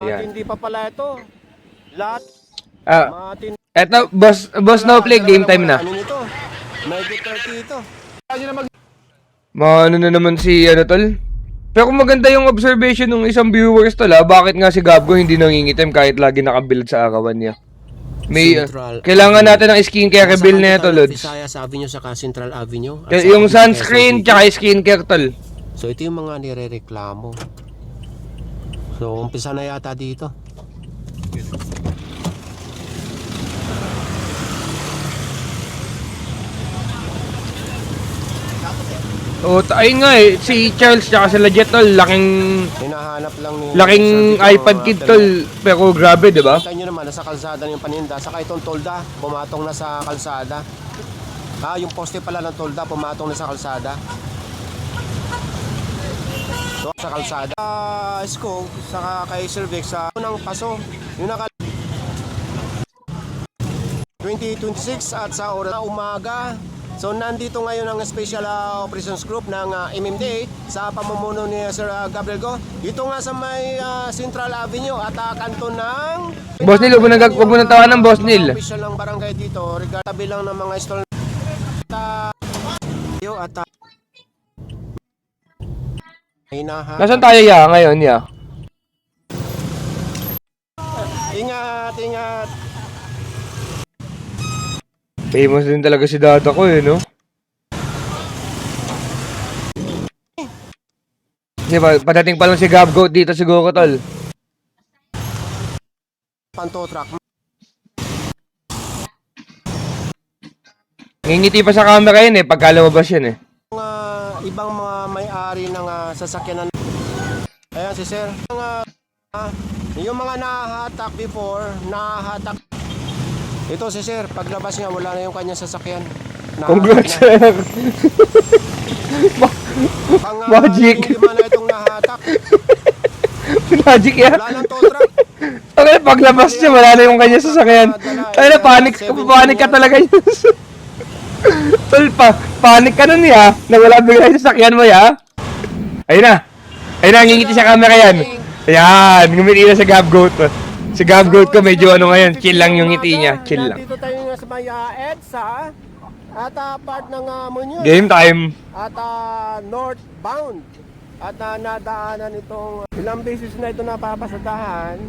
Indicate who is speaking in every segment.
Speaker 1: Yan.
Speaker 2: Hindi pa pala ito. Lahat.
Speaker 1: Eto, boss no play, game time na.
Speaker 2: Ano nito? Medyo 30 ito.
Speaker 1: Ano na naman si, tol? Pero kung maganda yung observation ng isang viewers, tol, bakit nga si Gabgo hindi nangingitim kahit lagi nakabuild sa arawan niya? May, kailangan natin ng skincare reveal na ito, Lods.
Speaker 2: Visayas Avenue saka Central Avenue.
Speaker 1: Yung sunscreen, tsaka skincare, tol.
Speaker 2: So, ito yung mga nirereklamo. So, umpisa na yata dito.
Speaker 1: Ayun nga si Charles tsaka si Legit, tol,
Speaker 2: hinahanap lang ni
Speaker 1: laking iPad kid, tol, pero grabe, di ba?
Speaker 2: Kita nyo naman, nasa kalsada yung paninda, saka itong tolda, pumatong na sa kalsada. Yung poste pala ng tolda, pumatong na sa kalsada. So, sa kalsada, Skog, saka kay Cervix, sa unang paso, yung 2026 at sa oras na umaga. So nandito ngayon ang Special Operations Group ng MMDA sa pamumuno ni Sir Gabriel Go. Dito nga sa may Central Avenue at kanto ng
Speaker 1: Boss Neil, huwag mo nang tawanan ng Boss Neil.
Speaker 2: Official ng barangay dito, tabi lang ng mga stall at
Speaker 1: Nasaan tayo ngayon,
Speaker 2: Ingat, ingat.
Speaker 1: Famous din talaga si Dada ko, no? Di ba, padating pa lang si Gabgo dito siguro, tol.
Speaker 2: Panto truck.
Speaker 1: Ngingiti pa sa camera yun, pagka lumabas yun,
Speaker 2: Ibang mga may-ari ng sasakyan. Ayan si Sir. Yung mga nahahatak before, nahahatak. Ito si Sir, paglabas niya wala na yung kanyang sasakyan.
Speaker 1: Congrats, Sir. Magic.
Speaker 2: Lima na itong nahatak.
Speaker 1: Magic yan.
Speaker 2: Wala nang tow truck.
Speaker 1: Okay, paglabas niya wala na yung kanyang sasakyan. Ay na, panic ka talaga yun. Tol, panic ka nun na wala bigla yung sasakyan mo, Ayun na, ngingiti sa camera yan. Ayan, ngumiti na sa Gabgoat. Si Gabgoat ko medyo ngayon, chill lang yung ngiti niya, chill lang.
Speaker 2: Dito tayo sa may EDSA at part ng Muñoz.
Speaker 1: Game time.
Speaker 2: At northbound. At nadaanan itong ilang beses na ito napapasadahan.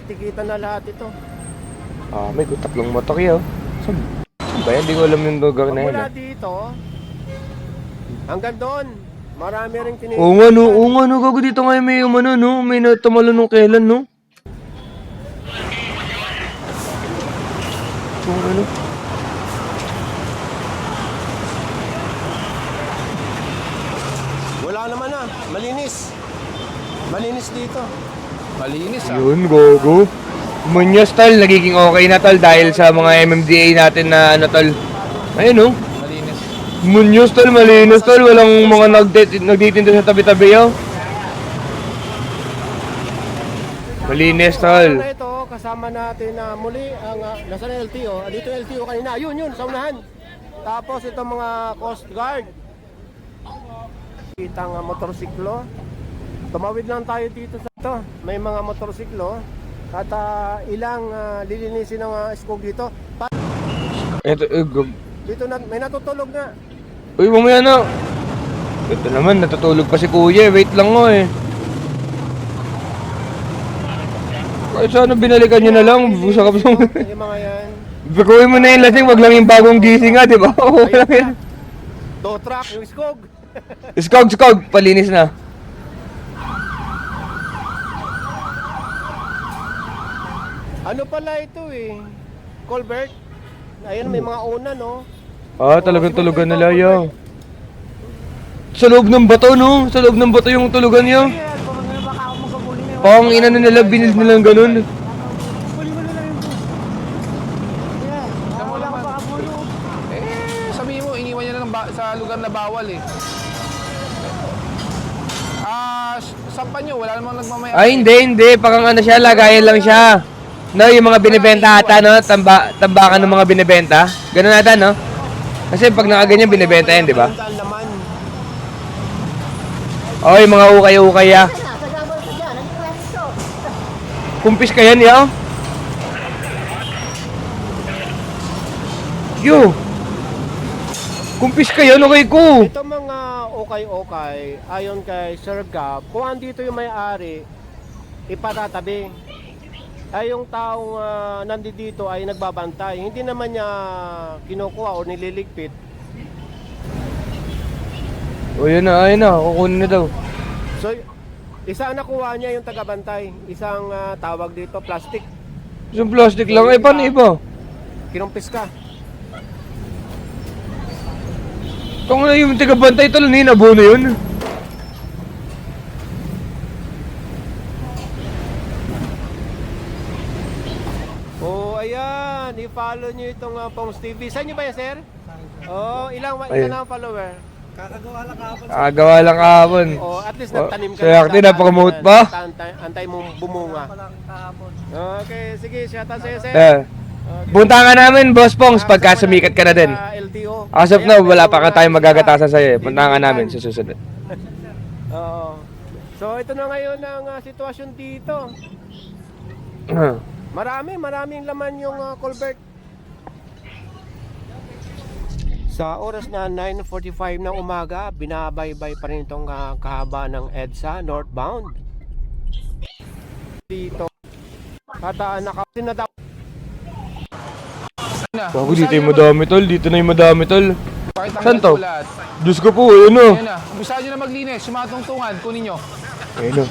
Speaker 2: Tikita na lahat ito.
Speaker 1: May tatlong motor yun. Saan ba yan? Hindi ko alam yung lugar na yun.
Speaker 2: Mula dito, hanggang doon, marami rin tinitin.
Speaker 1: Oo nga no, gago dito ngayon may may natamalo nung kailan, no?
Speaker 2: Wala naman malinis. Malinis dito.
Speaker 3: Malinis
Speaker 1: Yun, gogo. Muñoz, tol, nagiging okay na, tol, dahil sa mga MMDA natin na tol. Ayun,
Speaker 3: Malinis.
Speaker 1: Muñoz, tol, malinis, tol. Walang mga nagtitinda sa tabi-tabi, Malinis, tol.
Speaker 2: Ito, kasama natin muli ang nasa LTO. Dito yung LTO kanina. Yun, sa unahan. Tapos itong mga Coast Guard. Kitang motorsiklo. Tumawid lang tayo dito sa ito. May mga motorsiklo. At ilang lilinisin ng Skog dito. Dito may natutulog na.
Speaker 1: Uy, mamaya na. Ito naman, natutulog pa si Kuya. Wait lang Kahit sana binalikan nyo na lang. Busa ka pa.
Speaker 2: Yung mga yan.
Speaker 1: Bikuhin mo na yung lasing, wag lang yung bagong gising di ba? Okay lang yan.
Speaker 2: Tow truck, yung Skog.
Speaker 1: Skog, palinis na.
Speaker 2: Ano pala ito Colbert. Ayun, may mga una, no?
Speaker 1: Talagang tulugan nila yan. Sa loob ng bato, no? Sa loob ng bato yung tulugan niya. Pang inano nila, binil nilang ganun.
Speaker 3: Sabihin mo, iniwan niya na sa lugar na bawal Sampan nyo, wala namang nagmamaya.
Speaker 1: Ay, hindi. Parang siya, lagayan lang siya. No, yung mga binibenta ata, no? Tambakan ng mga binibenta. Ganun ata, no? Kasi pag nakaganyan, binibenta yan, di ba? Yung mga ukay-ukay, Kumpis ka yan, ya? Yo! Kumpis ka yan, okay ko!
Speaker 2: Ito mga okay, ayon kay Sir Gab, kung andito yung may-ari, ipatatabi. Ay yung taong nandito ay nagbabantay. Hindi naman niya kinukuha o nililigpit.
Speaker 1: O yun na, kukunin na daw.
Speaker 2: So, isa ang nakuha niya yung tagabantay. Isang tawag dito, plastic.
Speaker 1: Isang plastic lang, eh paano iba?
Speaker 2: Kinumpis ka.
Speaker 1: Kung na yung tagabantay tol, ninabo na yun.
Speaker 2: Oh, ayan. I-follow niyo itong Pongs TV. Saan niyo ba yan, sir? Oh, ilan
Speaker 1: Ayun.
Speaker 2: ang follower?
Speaker 1: Agawa lang kahapon.
Speaker 2: Oh, at least
Speaker 1: Oh,
Speaker 2: nagtanim ka.
Speaker 1: so yakti na promote pa?
Speaker 2: Antay mong bumunga. Okay, sige. Shout out sa'yo, sir.
Speaker 1: Eh. Punta nga namin, Boss Pongs, pagka sumikat ka na din.
Speaker 2: LTO.
Speaker 1: As of now, wala pa ka tayong magagatasan sa'yo. Punta nga namin sa susunod.
Speaker 2: Oo. So, ito na ngayon ang sitwasyon dito. Maraming laman yung culvert. Sa oras na 9:45 ng umaga, binabaybay pa rin itong kahaba ng EDSA northbound. Dito. Kataan na kasi na daw.
Speaker 1: Bago dito yung madami tol, dito na yung madami tol.
Speaker 3: Pakita
Speaker 1: Saan to?
Speaker 3: ko lahat.
Speaker 1: Diyos ko po, ayun o.
Speaker 3: Ayan na. Umpisahan nyo na maglinis. Yung mga tungtungan, kunin nyo.
Speaker 1: Ayun o.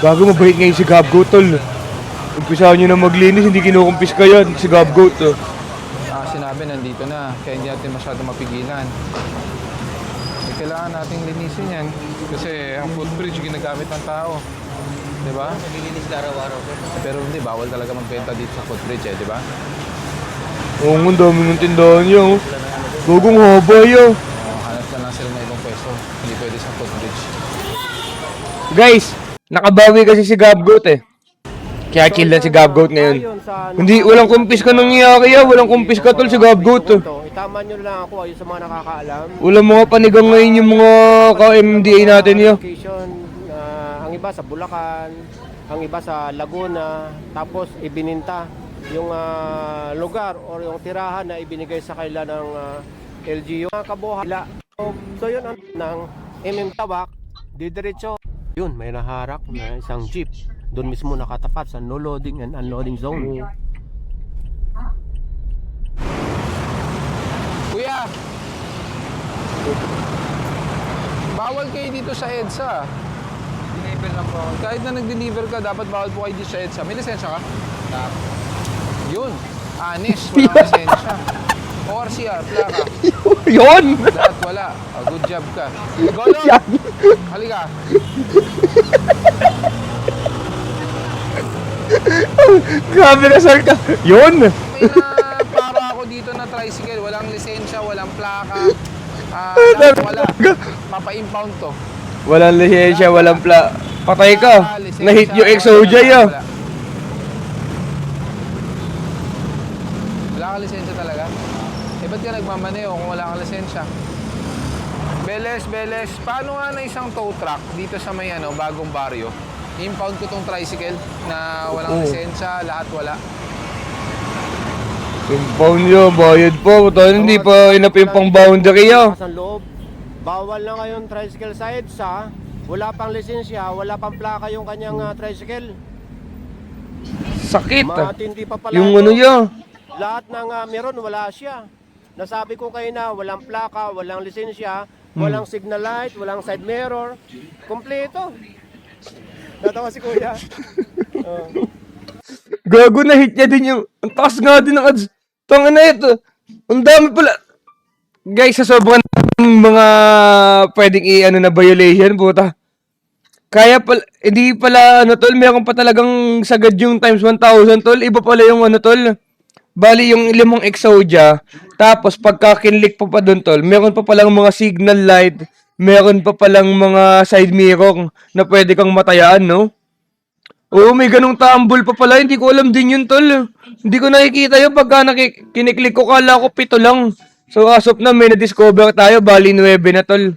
Speaker 1: Bago mabait ngayon si Gabgo tol. Umpisahan nyo na maglinis, hindi kinukumpis ka yan, si Gabgo to.
Speaker 3: Sinabi, nandito na. Kaya hindi natin masyado mapigilan. Kailangan nating linisin yan. Kasi ang footbridge ginagamit ng tao. Diba?
Speaker 2: Nalilinis na araw-araw.
Speaker 3: Pero hindi, bawal talaga magbenta dito sa footbridge eh, diba?
Speaker 1: Oo nga, dami ng tindahan niya oh. Gugong haba yun.
Speaker 3: Hanap na lang sila ng ibang pwesto. Hindi pwede sa footbridge.
Speaker 1: Guys, nakabawi kasi si Gabgoat eh. Kaya kill na si Gabgoat ngayon. Hindi, walang kumpis ka nangyayari ah. Walang kumpis ka tol si Gabgoat oh.
Speaker 2: Itama nyo lang ako ayun sa mga nakakaalam.
Speaker 1: Walang mga panigang ngayon yung mga ka-MDA natin yun.
Speaker 2: Location, ang iba sa Bulacan, ang iba sa Laguna, tapos ibininta yung lugar o yung tirahan na ibinigay sa kanila ng LGU. Mga kabuhay. So yun ang ng Tawak, didiretso. Yun, may naharap na isang jeep. Doon mismo nakatapat sa no loading and unloading zone.
Speaker 3: Kuya! Bawal kayo dito sa EDSA. Deliver lang po. Kahit na nag-deliver ka, dapat bawal po kayo dito sa EDSA. May lisensya ka? Yun. Honest, walang lisensya. ORCR, plaka.
Speaker 1: Yun!
Speaker 3: Lahat wala. Good job ka. Golon! Halika.
Speaker 1: Grabe na sir ka. Yun!
Speaker 3: May na para ako dito na tricycle. Walang lisensya, walang plaka. Lahat wala. Mapa-impound to.
Speaker 1: Walang lisensya, walang patay ka.
Speaker 3: Lisensya,
Speaker 1: Na-hit yung
Speaker 3: wala,
Speaker 1: XOJ ah.
Speaker 3: wala. Wala ka lisensya talaga? Eh, ba't ka nagmamaneo kung wala kang lisensya? Beles, paano nga na isang tow truck dito sa may bagong baryo? Impound ko tong tricycle na walang lisensya, lahat wala.
Speaker 1: Impound yun, bayad po. Tayo hindi pa inap yung pang boundary ah.
Speaker 2: Sa loob, bawal na ngayon tricycle sa EDSA. Wala pang lisensya, wala pang plaka yung kanyang tricycle.
Speaker 1: Sakit ah.
Speaker 2: Matindi pa pala.
Speaker 1: Yung
Speaker 2: ito.
Speaker 1: ano yun.
Speaker 2: Lahat ng meron, wala siya. Nasabi ko kayo na walang plaka, walang lisensya, walang signal light, walang side mirror. Kompleto. Natawa si kuya.
Speaker 1: Gago na hit niya din yung... Ang taas nga din ng ads. Tanga na ito. Ang dami pala. Guys, sa sobrang mga pwedeng na violation, puta. Kaya pala, hindi pala tol, meron pa talagang sagad yung times 1,000 tol. Iba pala yung tol. Bali yung 5 Exodia. Tapos pagka kinlik pa doon tol, meron pa palang mga signal light. Meron pa palang mga side mirror na pwede kang matayaan, no? Oo, may ganung tambol pa pala. Hindi ko alam din yun, tol. Hindi ko nakikita yun pagka kiniklik ko. Kala ko 7 lang. So, as of na, may na-discover tayo. Bali, 9 na, tol.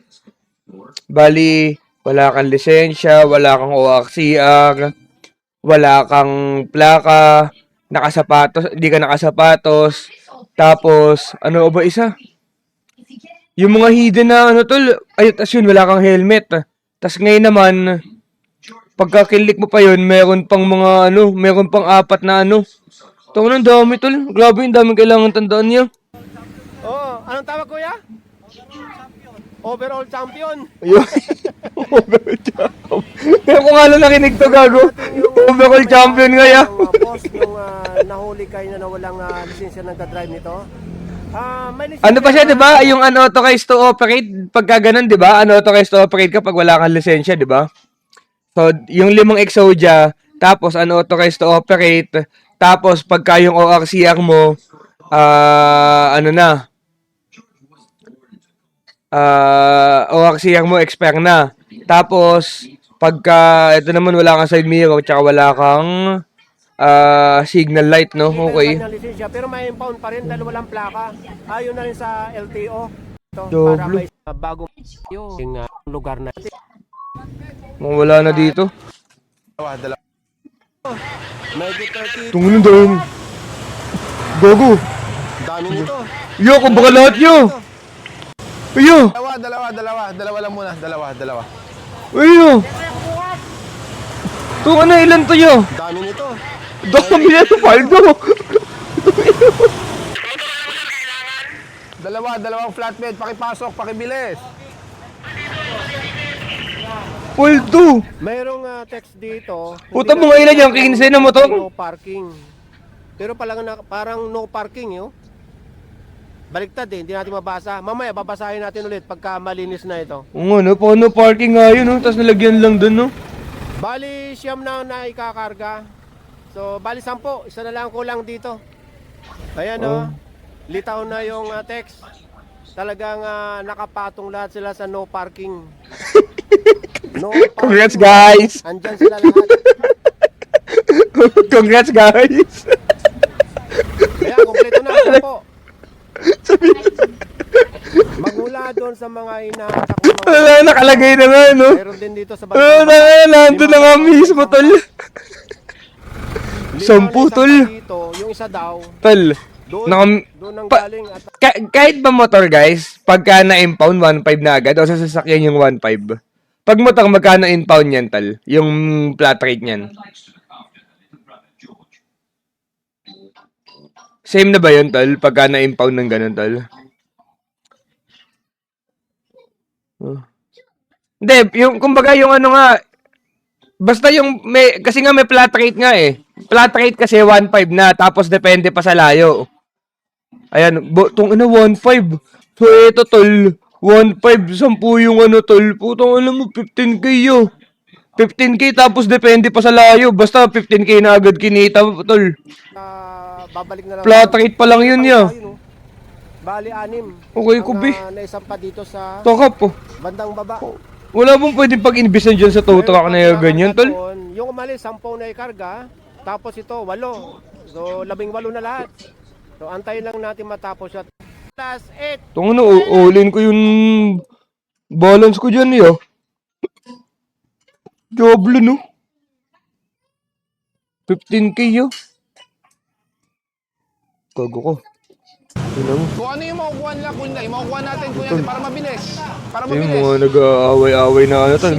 Speaker 1: Bali, wala kang lisensya, wala kang ORCR, wala kang plaka, nakasapatos, hindi ka nakasapatos, tapos, ano ba isa? Yung mga hidden na, ano tol, ay, tas yun, wala kang helmet. Tas ngayon naman, pagkakilik mo pa yun, meron pang mga, ano, meron pang apat na, ano. Ito, ang dami tol, grabe, yung daming kailangan tandaan niya.
Speaker 2: Oh, anong tawag kuya? Overall champion.
Speaker 1: Ayun. Overall champion. Kaya ko nga lang nakinig to, gago. Overall champion nga ya.
Speaker 2: Boss, nung nahuli kayo na walang lisensya nagka-drive nito. May lisensya
Speaker 1: Ano pa siya, di ba? Yung unauthorized to operate, pagka ganun, di ba? Unauthorized to operate ka pag wala kang lisensya, di ba? So, yung 5 Exodia, tapos unauthorized to operate, tapos pagka yung ORCR mo, ano na, ORCR mo expire na. Tapos, pagka, ito naman wala kang side mirror, tsaka wala kang signal light, no? Okay.
Speaker 2: kanyang lisensya, pero may impound pa rin dahil walang plaka. Ayon na rin sa LTO. Ito, para
Speaker 1: Doblo.
Speaker 2: may bagong yung lugar na.
Speaker 1: Wala na dito.
Speaker 3: Dalawa.
Speaker 2: May 30.
Speaker 1: Tungin doon. Gogo.
Speaker 2: Dami nito.
Speaker 1: Yo, kung baka lahat yo. Ayo.
Speaker 3: Dalawa lang muna. Dalawa.
Speaker 1: Ayo. Ito ano, ilan to yo?
Speaker 2: Dami nito.
Speaker 1: Dami na ito, Paldo.
Speaker 3: Dalawang flatbed, pakipasok, pakibilis.
Speaker 1: Paldo.
Speaker 2: Mayroong text dito.
Speaker 1: Puta mo nga ilan yung 15 na motor.
Speaker 2: No parking. Pero parang no parking yo. Baliktad hindi natin mabasa. Mamaya babasahin natin ulit pagka malinis na ito.
Speaker 1: Oo nga, no? Paano parking nga yun, no? Tapos nalagyan lang dun, no?
Speaker 2: Bali, siyam na ikakarga. So, bali 10. Isa na lang kulang dito. Ayan,
Speaker 1: Oh.
Speaker 2: Litaw na yung text. Talagang nakapatong lahat sila sa no parking. No parking.
Speaker 1: Congrats, guys!
Speaker 2: Andyan sila lahat.
Speaker 1: Congrats, guys!
Speaker 2: Ayan, kumpleto na. 10. Magmula doon sa mga hinahatak ng mga...
Speaker 1: Wala, nakalagay na nga, no?
Speaker 2: Meron din dito sa
Speaker 1: Nandun na nga mismo, tol. 10, tol.
Speaker 2: Dito, yung isa daw,
Speaker 1: Tol.
Speaker 2: doon ang
Speaker 1: Pa-
Speaker 2: galing at
Speaker 1: Kahit ba motor, guys, pagka na-impound, 1.5 na agad, o sa sasakyan yung 1.5. Pag motor, magkano impound yan, tal? Yung flat rate niyan. Same na ba yun, tol? Pagka na-impound ng ganun, tol? Hindi, yung, kumbaga yung ano nga, basta yung, kasi nga may flat rate nga eh. Flat rate kasi 1.5 na, tapos depende pa sa layo. Ayan, itong 1.5. So, eto, tol, 1.5, 10 yung ano, tol. Putang alam mo, 15k yo. 15k tapos depende pa sa layo. Basta 15k na agad kinita, tol.
Speaker 2: babalik na lang.
Speaker 1: Flat rate pa lang yun, yo.
Speaker 2: Bali 6.
Speaker 1: Okay, kubi.
Speaker 2: Naisampa dito sa
Speaker 1: Tokap, po.
Speaker 2: bandang baba.
Speaker 1: Wala bong pwedeng pag-invisan dyan sa tow truck na yung ganyan, tol.
Speaker 2: Yung umalis, 10 na ikarga. Tapos ito, 8. So, 18 na lahat. So, antayin lang natin matapos siya. Plus 8.
Speaker 1: Itong ano, all-in ko yung balance ko dyan, yo. Diablo, no? 15k, yo. Gago ko. Tingnan mo.
Speaker 3: Kung ano yung makukuha nila, kunin na. Yung makukuha natin, kunin natin para mabilis. Para
Speaker 1: Yung
Speaker 3: mabilis.
Speaker 1: mga nag-aaway-aaway na ano, tol.